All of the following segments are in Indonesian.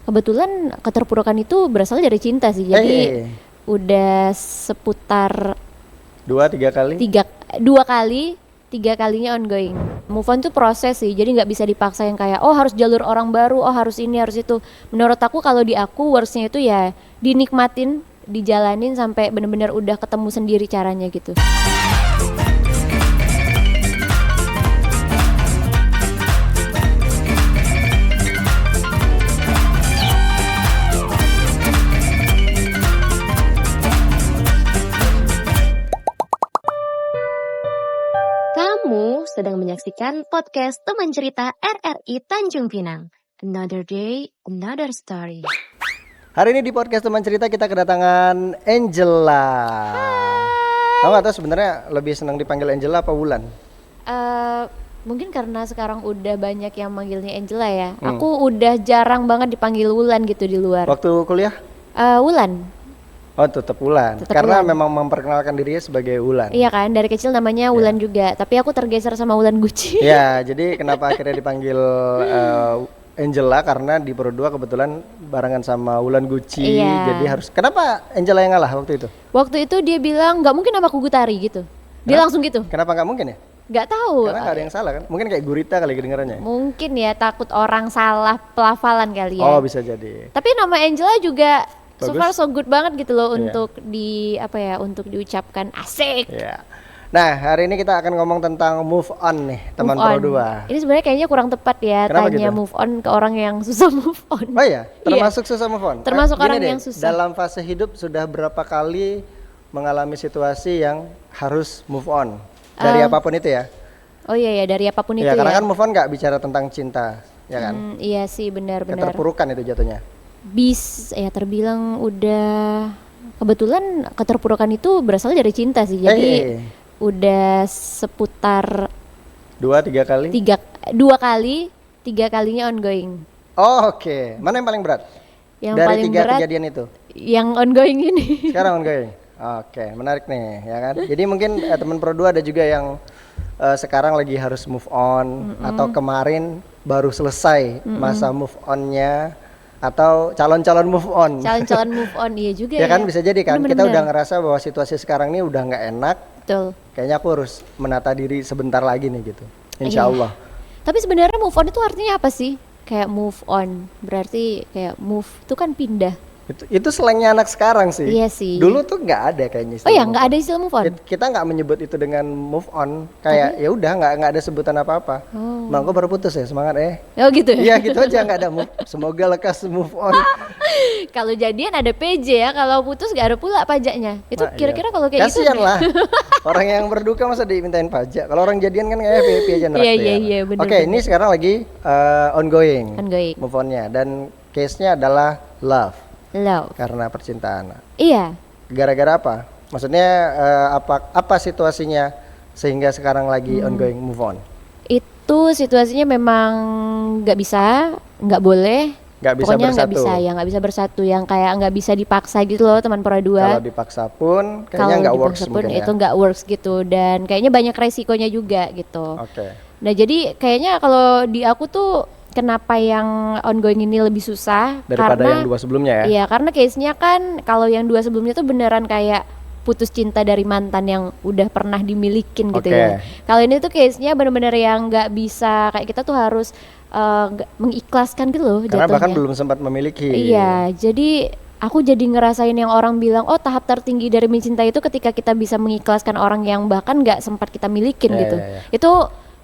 kebetulan keterpurukan itu berasal dari cinta sih. Jadi udah seputar 2-3 kali. Dua kali, 3 kalinya ongoing. Move on tuh proses sih, jadi nggak bisa dipaksa yang kayak oh harus jalur orang baru, oh harus ini harus itu. Menurut aku kalau di aku wordsnya itu ya dinikmatin, dijalanin sampai bener-bener udah ketemu sendiri caranya gitu. Kamu sedang menyaksikan podcast Teman Cerita RRI Tanjung Pinang. Another day, another story. Hari ini di podcast Teman Cerita kita kedatangan Angela. Kamu gak tahu sebenarnya lebih senang dipanggil Angela apa Wulan? Mungkin karena sekarang udah banyak yang manggilnya Angela ya. Aku udah jarang banget dipanggil Wulan gitu di luar. Waktu kuliah? Wulan. Oh tetap Wulan, karena memang memperkenalkan dirinya sebagai Wulan. Iya kan, dari kecil namanya Wulan juga. Tapi aku tergeser sama Wulan Gucci. Ya, jadi kenapa akhirnya dipanggil Angela, karena di Pro 2 kebetulan barengan sama Wulan Gucci. Iya. Jadi harus, kenapa Angela yang ngalah waktu itu? Waktu itu dia bilang nggak mungkin sama Kugutari gitu. Dia langsung gitu. Kenapa nggak mungkin ya? Nggak tahu. Karena nggak ada yang salah kan? Mungkin kayak Gurita kali kedengarannya. Mungkin ya takut orang salah pelafalan kali ya. Oh bisa jadi. Tapi nama Angela juga so Bagus. far so good banget gitu loh. Iya. Untuk untuk diucapkan asik. Iya. Nah hari ini kita akan ngomong tentang move on nih teman Pro 2. Ini sebenarnya kayaknya kurang tepat ya. Kenapa tanya gitu? move on ke orang yang susah move on. Oh iya, termasuk susah move on? Termasuk Gini orang deh, yang susah. dalam fase hidup sudah berapa kali mengalami situasi yang harus move on? Dari apapun itu ya? Oh iya ya, dari apapun itu Ya, ya. karena kan move on nggak bicara tentang cinta, ya kan? Iya sih, benar-benar. Keterpurukan itu jatuhnya. Terbilang udah kebetulan keterpurukan itu berasal dari cinta sih. Jadi udah seputar 2-3 kali? 2 kali, 3 kalinya ongoing. Oh, oke. Mana yang paling berat? Yang dari paling 3 berat kejadian itu? yang ongoing ini. Sekarang ongoing. Oke, menarik nih, ya kan? Jadi mungkin teman Pro 2 ada juga yang sekarang lagi harus move on, atau kemarin baru selesai masa move on-nya, atau calon-calon move on. Calon-calon move on, iya juga Ya kan, bisa jadi kan, kita Bener-bener. udah ngerasa bahwa situasi sekarang ini udah nggak enak. Betul. Kayaknya aku harus menata diri sebentar lagi nih gitu. Insya Iya. Allah. Tapi sebenarnya move on itu artinya apa sih? Kayak move on, berarti kayak move itu kan pindah. Itu slangnya anak sekarang sih. Iya sih. Dulu tuh nggak ada kayaknya. Oh ya, nggak ada istilah move on. Kita nggak menyebut itu dengan move on. Kayak ya udah nggak ada sebutan apa-apa. Oh. Bang, kok baru putus ya, semangat Oh gitu ya. Iya gitu aja, nggak ada move. Semoga lekas move on. Kalau jadian ada PJ ya, kalau putus nggak ada pula pajaknya. Itu Nah, kira-kira iya. kalau kayak gitu. Kasian lah. Orang yang berduka masa dimintain pajak. Kalau orang jadian kan kayak happy aja neraktir. Iya, bener, Oke, ini sekarang lagi ongoing. Ongoing. Move on-nya, dan case-nya adalah love. Love. Karena percintaan. Iya. Gara-gara apa? Maksudnya apa situasinya sehingga sekarang lagi ongoing move on? Itu situasinya memang nggak bisa, nggak boleh. Nggak bisa Pokoknya nggak bersatu. bisa, ya nggak bisa bersatu, yang kayak nggak bisa dipaksa gitu loh teman Pro 2. Kalau dipaksa pun kayaknya nggak works pun mungkin itu ya. nggak works gitu, dan kayaknya banyak resikonya juga gitu. Oke. Nah jadi kayaknya kalau di aku tuh kenapa yang ongoing ini lebih susah Daripada karena yang 2 sebelumnya ya. iya, karena case-nya kan kalau yang 2 sebelumnya tuh beneran kayak putus cinta dari mantan yang udah pernah dimilikin gitu Oke. ya. Kalau ini tuh case-nya bener-bener yang nggak bisa, kayak kita tuh harus mengikhlaskan gitu loh Karena jatuhnya. bahkan belum sempat memiliki. Iya, jadi aku jadi ngerasain yang orang bilang, oh tahap tertinggi dari mencintai itu ketika kita bisa mengikhlaskan orang yang bahkan nggak sempat kita milikin Ya, gitu. ya, ya. Itu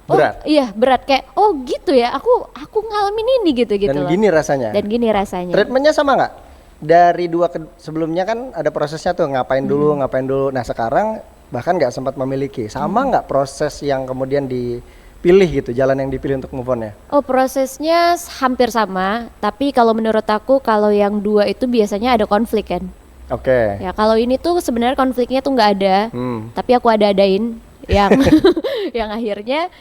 Berat. Iya berat, kayak oh gitu ya, aku ngalamin ini gitu Dan loh. gini rasanya. Dan gini rasanya. Treatmentnya sama nggak? Dari 2 sebelumnya kan ada prosesnya tuh, ngapain dulu. Nah sekarang bahkan nggak sempat memiliki. Sama nggak proses yang kemudian dipilih gitu, jalan yang dipilih untuk move on ya? Oh prosesnya hampir sama, tapi kalau menurut aku kalau yang 2 itu biasanya ada konflik kan. Oke. Ya kalau ini tuh sebenarnya konfliknya tuh nggak ada, tapi aku ada-adain yang yang akhirnya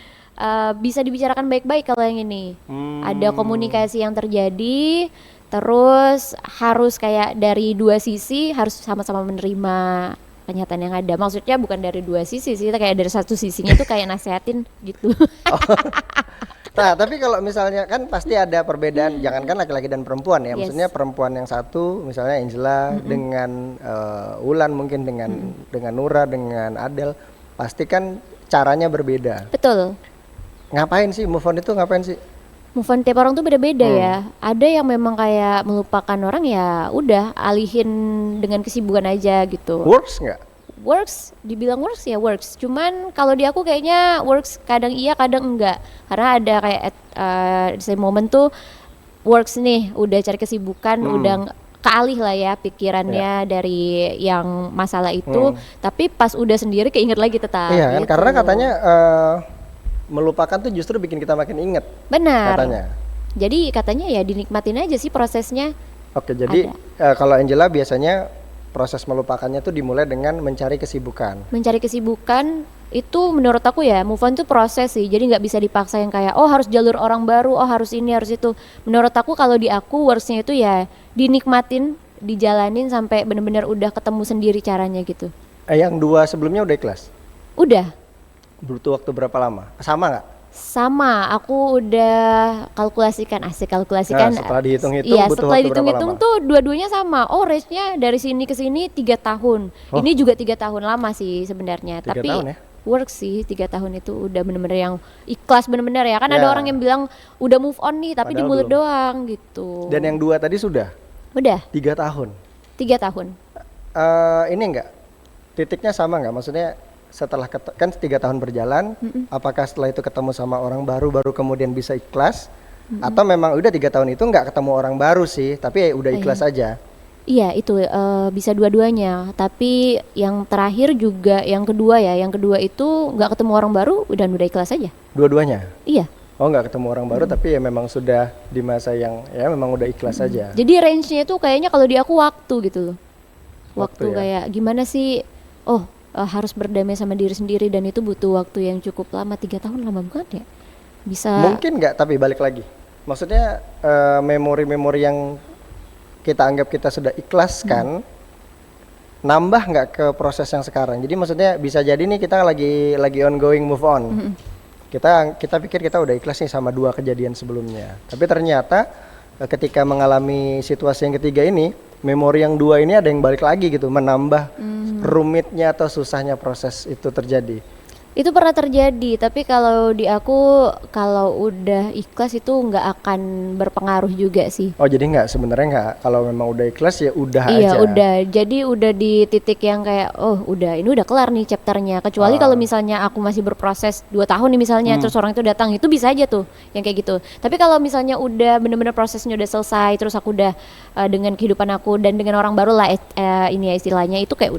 bisa dibicarakan baik-baik. Kalau yang ini ada komunikasi yang terjadi, terus harus kayak dari 2 sisi harus sama-sama menerima kenyataan yang ada. Maksudnya bukan dari 2 sisi sih, kayak dari 1 sisinya tuh kayak nasehatin gitu. Nah, tapi kalau misalnya kan pasti ada perbedaan, jangankan laki-laki dan perempuan ya. Yes. Maksudnya perempuan yang satu, misalnya Angela dengan Wulan, mungkin dengan Nura, dengan Adele, pasti kan caranya berbeda. Betul. Ngapain sih move on itu? Ngapain sih? Move on tiap orang tuh beda-beda ya. Ada yang memang kayak melupakan orang ya udah alihin dengan kesibukan aja gitu. Works nggak? Works, dibilang works ya works. Cuman kalau di aku kayaknya works kadang iya kadang enggak. Karena ada kayak di same moment tuh works nih, udah cari kesibukan, udah kealih lah ya pikirannya dari yang masalah itu. Tapi pas udah sendiri keinget lagi tetap. Iya kan, gitu. karena katanya melupakan tuh justru bikin kita makin inget. Benar. Katanya. Jadi katanya ya dinikmatin aja sih prosesnya. Oke, jadi kalau Angela biasanya proses melupakannya tuh dimulai dengan mencari kesibukan. Mencari kesibukan itu menurut aku ya move on itu proses sih, jadi nggak bisa dipaksa yang kayak oh harus jalur orang baru, oh harus ini harus itu. Menurut aku kalau di aku worksnya itu ya dinikmatin, dijalanin sampai benar-benar udah ketemu sendiri caranya gitu. Yang dua sebelumnya udah ikhlas? Udah. Butuh waktu berapa lama? Sama nggak? Sama, aku udah kalkulasikan. Nah, setelah dihitung-hitung iya, butuh setelah waktu berapa dihitung-hitung lama? tuh dua-duanya sama. Oh, range-nya dari sini ke sini 3 tahun. Oh. Ini juga 3 tahun lama sih sebenarnya. 3 Tapi tahun ya? work sih 3 tahun itu udah bener-bener yang ikhlas bener-bener ya. Kan ada Ya. orang yang bilang udah move on nih tapi di Padahal mulut belum. doang gitu. Dan yang dua tadi sudah? Udah 3 tahun? 3 tahun. Ini enggak? Titiknya sama nggak? Maksudnya setelah kan 3 tahun berjalan, apakah setelah itu ketemu sama orang baru kemudian bisa ikhlas? Atau memang udah 3 tahun itu nggak ketemu orang baru sih, tapi ya udah ikhlas aja? Iya itu bisa dua-duanya. Tapi yang terakhir juga yang kedua itu nggak ketemu orang baru dan udah ikhlas aja. Dua-duanya? Iya. Oh, nggak ketemu orang baru tapi ya memang sudah di masa yang ya memang udah ikhlas aja. Jadi range-nya itu kayaknya kalau di aku waktu gitu loh. Waktu Waktu ya? kayak gimana sih? Oh harus berdamai sama diri sendiri dan itu butuh waktu yang cukup lama. 3 tahun lama banget ya. Bisa. Mungkin nggak, tapi balik lagi. Maksudnya memori-memori yang kita anggap kita sudah ikhlaskan, nambah nggak ke proses yang sekarang? Jadi maksudnya bisa jadi nih kita lagi ongoing move on. Kita pikir kita udah ikhlas nih sama 2 kejadian sebelumnya. Tapi ternyata ketika mengalami situasi yang ketiga ini, memori yang 2 ini ada yang balik lagi gitu, menambah rumitnya atau susahnya proses itu terjadi. Itu pernah terjadi, tapi kalau di aku kalau udah ikhlas itu nggak akan berpengaruh juga sih. Oh, jadi sebenarnya nggak, kalau memang udah ikhlas ya udah Iya aja. udah, jadi udah di titik yang kayak oh udah ini udah kelar nih chapternya. Kecuali kalau misalnya aku masih berproses 2 tahun nih misalnya, terus orang itu datang, itu bisa aja tuh yang kayak gitu. Tapi kalau misalnya udah bener-bener prosesnya udah selesai, terus aku udah dengan kehidupan aku dan dengan orang baru lah ini ya istilahnya, itu kayak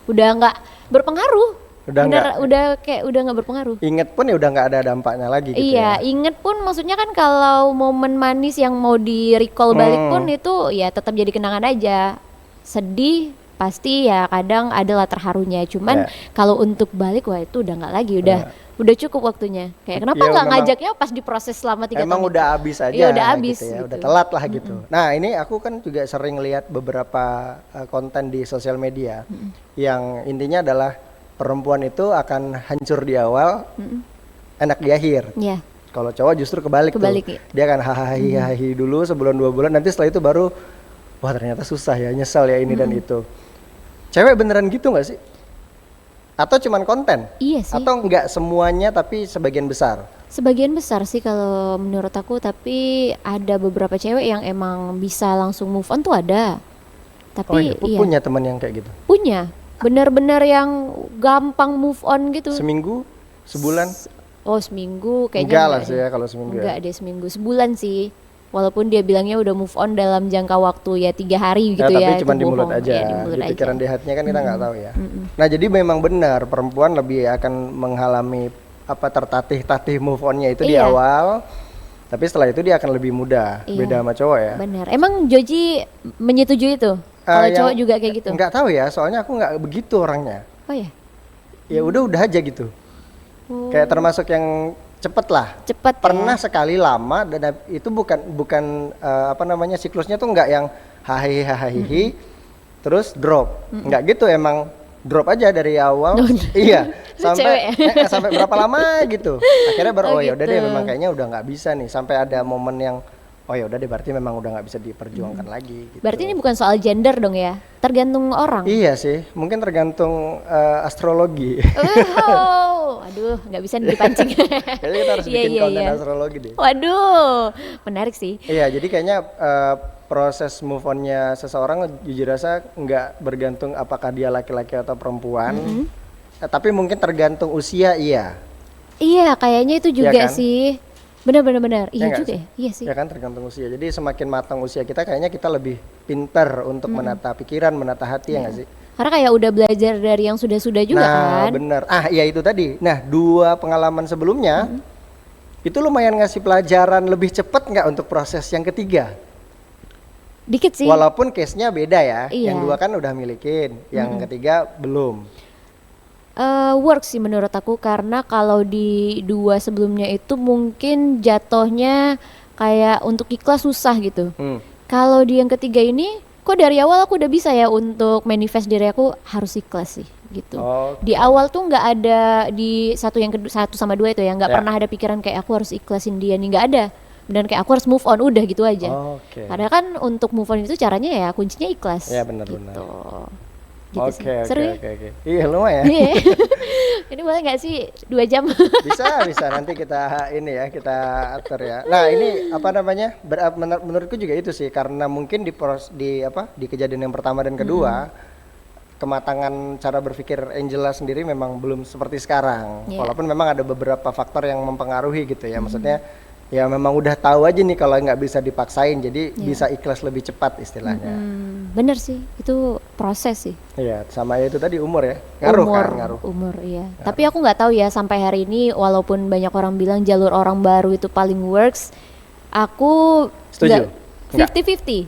udah nggak berpengaruh. Udah kayak udah nggak berpengaruh. Ingat pun ya udah nggak ada dampaknya lagi gitu Iya, ya. inget pun maksudnya kan kalau momen manis yang mau di recall balik pun itu ya tetap jadi kenangan aja. Sedih pasti ya kadang adalah terharunya. Cuman kalau untuk balik wah itu udah nggak lagi, udah cukup waktunya. Kayak kenapa Ya, nggak memang- ngajaknya pas diproses selama 3 tahun? Emang itu? udah habis aja. Iya, udah habis gitu ya, gitu. udah telat lah gitu. Nah, ini aku kan juga sering lihat beberapa konten di sosial media yang intinya adalah perempuan itu akan hancur di awal, enak di akhir. Iya. Kalau cowok justru kebalik tuh. Ya. Dia akan hahaha dulu sebulan 2 bulan, nanti setelah itu baru wah ternyata susah ya, nyesel ya ini dan itu. Cewek beneran gitu nggak sih? Atau cuman konten? Iya sih. Atau nggak semuanya tapi sebagian besar? Sebagian besar sih kalau menurut aku, tapi ada beberapa cewek yang emang bisa langsung move on tuh ada. Tapi iya. Punya teman yang kayak gitu? Punya. Bener-bener yang gampang move on gitu. Seminggu? Sebulan? Oh seminggu kayaknya Enggak lah deh. sih ya kalau seminggu. Enggak deh seminggu, sebulan sih. Walaupun dia bilangnya udah move on dalam jangka waktu ya 3 hari gitu ya. Tapi cuma itu di mulut bohong. aja. Ya, di mulut Di pikiran aja. di hatinya kan kita nggak tahu ya. Nah jadi memang benar perempuan lebih akan mengalami tertatih-tatih move onnya itu di Iya. awal. Tapi setelah itu dia akan lebih mudah. Iya. Beda sama cowok ya. Benar. Emang Joji menyetujui itu? Kalau Yang cowok juga kayak gitu? Nggak tahu ya, soalnya aku nggak begitu orangnya. Oh ya? Ya udah aja gitu. Kayak termasuk yang cepet lah. Cepet Pernah ya? sekali lama dan itu bukan siklusnya tuh nggak yang hahihi terus drop. Nggak gitu, emang drop aja dari awal. Iya, sampai Cewek ya? sampai berapa lama gitu. Akhirnya baru Oh, ya udah gitu. deh, memang kayaknya udah nggak bisa nih, sampai ada momen yang oh ya udah deh, berarti memang udah nggak bisa diperjuangkan lagi gitu. Berarti ini bukan soal gender dong ya? Tergantung orang. Iya sih, mungkin tergantung astrologi. Oh, aduh, nggak bisa dipancing. Kayaknya kita harus Iya, bikin iya, konten iya. astrologi deh. Waduh, menarik sih. Iya, jadi kayaknya proses move on-nya seseorang jujur rasa nggak bergantung apakah dia laki-laki atau perempuan. Tapi mungkin tergantung usia, iya. Iya, kayaknya itu juga kan? sih. Benar. Iya nggak juga sih? ya. Iya sih. Ya kan, tergantung usia. Jadi semakin matang usia kita, kayaknya kita lebih pintar untuk menata pikiran, menata hati, ya nggak sih? Karena kayak udah belajar dari yang sudah-sudah juga Nah, kan. bener. Ya itu tadi. Nah, 2 pengalaman sebelumnya itu lumayan ngasih pelajaran lebih cepat nggak untuk proses yang ketiga. Dikit sih. Walaupun case-nya beda ya. Iya. Yang 2 kan udah milikin, yang ketiga belum. Work sih menurut aku, karena kalau di 2 sebelumnya itu mungkin jatuhnya kayak untuk ikhlas susah gitu. Kalau di yang ketiga ini kok dari awal aku udah bisa ya untuk manifest diri aku harus ikhlas sih gitu. Oke. Di awal tuh nggak ada di satu sama 2 itu ya, nggak Ya. pernah ada pikiran kayak aku harus ikhlasin dia nih, nggak ada. Dan kayak aku harus move on, udah gitu aja. Oke. Padahal kan untuk move on itu caranya ya kuncinya ikhlas. Ya, benar. Gitu. Gitu sih. Oke. Seru ya? Iya, lumayan. Iya. Ini boleh nggak sih 2 jam? Bisa nanti kita ini ya, kita atur ya. Nah, ini apa namanya? Menurutku juga itu sih, karena mungkin di kejadian yang pertama dan kedua, kematangan cara berpikir Angela sendiri memang belum seperti sekarang. Iya. Walaupun memang ada beberapa faktor yang mempengaruhi gitu ya. Maksudnya ya memang udah tahu aja nih kalau nggak bisa dipaksain, jadi bisa ikhlas lebih cepat istilahnya. Bener sih, itu proses sih. Iya, sama ya itu tadi umur ya, ngaruh kan, ngaruh. Umur iya. Tapi aku nggak tahu ya sampai hari ini, walaupun banyak orang bilang jalur orang baru itu paling works, aku Setuju? nggak 50-50.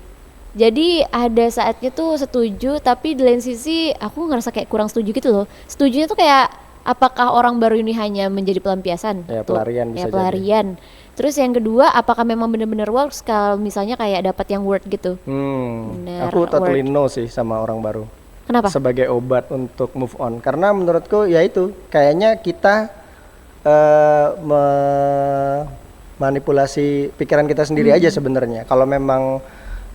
Jadi ada saatnya tuh setuju, tapi di lain sisi aku ngerasa kayak kurang setuju gitu loh. Setujunya tuh kayak apakah orang baru ini hanya menjadi pelampiasan? Ya, Tuh, pelarian bisa jadi. pelarian. Terus yang kedua, apakah memang benar-benar works kalau misalnya kayak dapat yang word gitu? Bener, Aku totally word. no sih sama orang baru. Kenapa? Sebagai obat untuk move on, karena menurutku ya itu kayaknya kita manipulasi pikiran kita sendiri aja sebenarnya. Kalau memang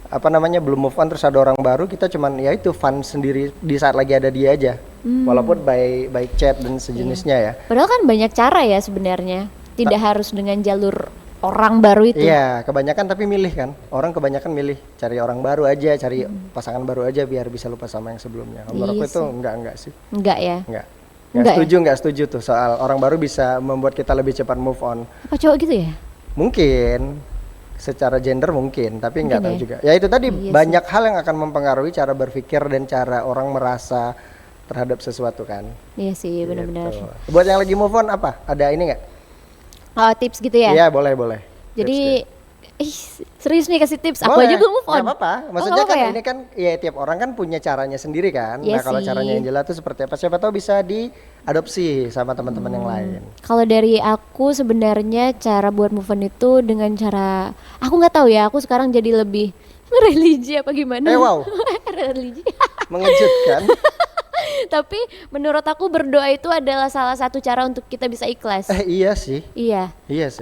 apa namanya belum move on terus ada orang baru, kita cuman ya itu fun sendiri di saat lagi ada dia aja. Walaupun by chat dan sejenisnya ya. Padahal kan banyak cara ya sebenarnya. Tidak harus dengan jalur orang baru itu. Iya, kebanyakan tapi milih kan. Orang kebanyakan milih cari orang baru aja, cari pasangan baru aja biar bisa lupa sama yang sebelumnya. Menurut aku Iya itu sih. enggak sih. Enggak ya? Enggak Enggak ya? enggak setuju tuh soal orang baru bisa membuat kita lebih cepat move on. Apa cowok gitu ya? Mungkin secara gender mungkin, tapi nggak Mungkin tahu ya. juga. Ya itu tadi Iya banyak hal yang akan mempengaruhi cara berpikir dan cara orang merasa terhadap sesuatu kan. Iya sih, benar-benar. Gitu. Buat yang lagi move on apa? Ada ini nggak? Oh, tips gitu ya? Iya, boleh. Jadi, serius nih kasih tips. Aku Boleh, aja belum move on. nggak apa-apa. Oh, Maksudnya nggak kan apa-apa ya? ini kan ya tiap orang kan punya caranya sendiri kan. Iya Nah kalau sih. caranya Angela tuh seperti apa? Siapa tahu bisa diadopsi sama teman-teman yang lain. Kalau dari aku sebenarnya cara buat move on itu dengan cara, aku nggak tahu ya. Aku sekarang jadi lebih religi apa gimana? Wow, Religi. mengejutkan. Tapi menurut aku berdoa itu adalah salah satu cara untuk kita bisa ikhlas. Iya sih, Iya. iya sih.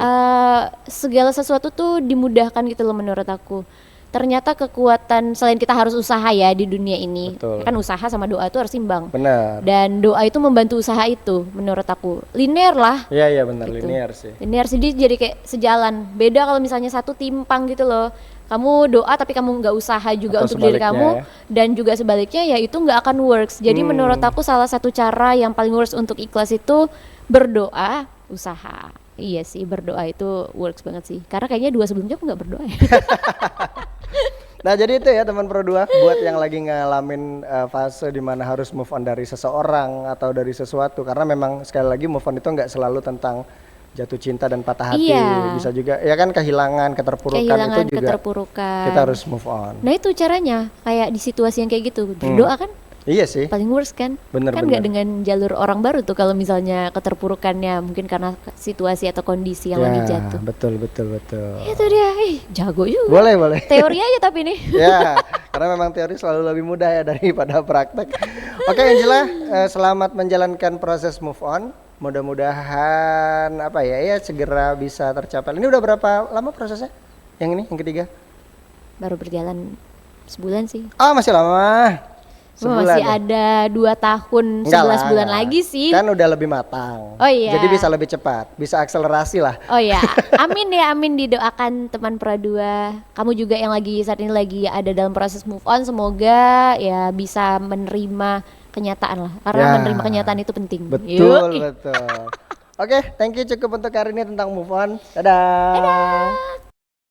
Segala sesuatu tuh dimudahkan gitu loh menurut aku. Ternyata kekuatan selain kita harus usaha ya di dunia ini. Betul. Kan usaha sama doa tuh harus imbang. Benar. Dan doa itu membantu usaha itu menurut aku. Linear lah. Iya benar, Gitu. linear sih. Linear sih, dia jadi kayak sejalan. Beda kalau misalnya satu timpang gitu loh. Kamu doa tapi kamu nggak usaha juga Atau untuk diri sebaliknya kamu ya. dan juga sebaliknya ya itu nggak akan works. Jadi menurut aku salah satu cara yang paling works untuk ikhlas itu berdoa, usaha. Iya sih, berdoa itu works banget sih. Karena kayaknya 2 sebelumnya aku nggak berdoa ya. Nah jadi itu ya teman Pro 2, buat yang lagi ngalamin fase dimana harus move on dari seseorang atau dari sesuatu, karena memang sekali lagi move on itu nggak selalu tentang jatuh cinta dan patah hati. Iya. Bisa juga ya kan kehilangan, keterpurukan Kehilangan, itu juga keterpurukan. kita harus move on. Nah itu caranya, kayak di situasi yang kayak gitu, berdoa kan Iya sih, paling worst kan. Bener, Kan bener. nggak dengan jalur orang baru tuh kalau misalnya keterpurukannya mungkin karena situasi atau kondisi yang lagi ya jatuh. betul. Itu dia, jago juga. Boleh. Teori aja tapi nih. Ya, Karena memang teori selalu lebih mudah ya daripada praktek. Oke Angela, selamat menjalankan proses move on. Mudah-mudahan segera bisa tercapai. Ini udah berapa lama prosesnya? Yang ini, yang ketiga? Baru berjalan sebulan sih. Oh masih lama. Masih ada 2 tahun 11 bulan lagi sih. Kan udah lebih matang. Oh iya. Jadi bisa lebih cepat, bisa akselerasi lah. Oh iya, amin ya, amin, didoakan teman Pro 2. Kamu juga yang saat ini lagi ada dalam proses move on, semoga ya bisa menerima kenyataan lah. Karena menerima kenyataan itu penting. Betul, betul. Oke, thank you cukup untuk hari ini tentang move on. Dadah. Dadah.